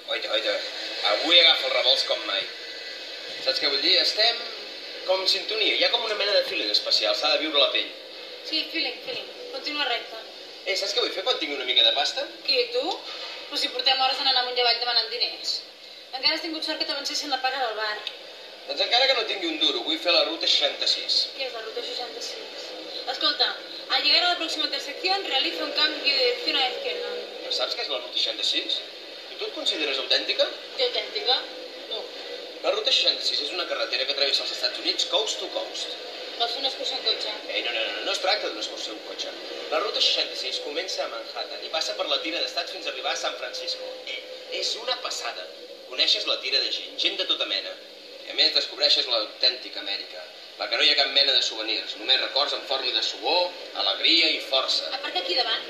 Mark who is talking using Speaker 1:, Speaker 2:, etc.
Speaker 1: Oita, avui agafa els revolts com mai. Saps què vull dir? Estem com sintonia. Hi ha com una mena de feeling especial. S'ha de viure la pell.
Speaker 2: Sí, feeling. Continua recte.
Speaker 1: Saps què vull fer quan tingui una mica de pasta?
Speaker 2: Qui, tu? Però si portem hores anant amunt i avall demanant diners. Encara has tingut sort que t'avancessin la paga del bar.
Speaker 1: Doncs encara que no tingui un duro, vull fer la ruta 66.
Speaker 2: Què és la ruta 66? Escolta, al llegar a la próxima intersección realiza un cambio de dirección a la izquierda.
Speaker 1: No saps què és la ruta 66? I tu et consideres autèntica?
Speaker 2: Jo autèntica? No.
Speaker 1: La ruta 66 és una carretera que travessa els Estats Units coast to coast.
Speaker 2: Vols fer una excursió en cotxe?
Speaker 1: No es tracta d'una excursió en cotxe. La ruta 66 comença a Manhattan i passa per la tira d'estats fins a arribar a San Francisco. És una passada. Coneixes la tira de gent de tota mena. I a més descobreixes l'autèntica Amèrica, la que no hi ha cap mena de souvenirs, només records en forma de suor, alegria i força.
Speaker 2: Aparca aquí davant.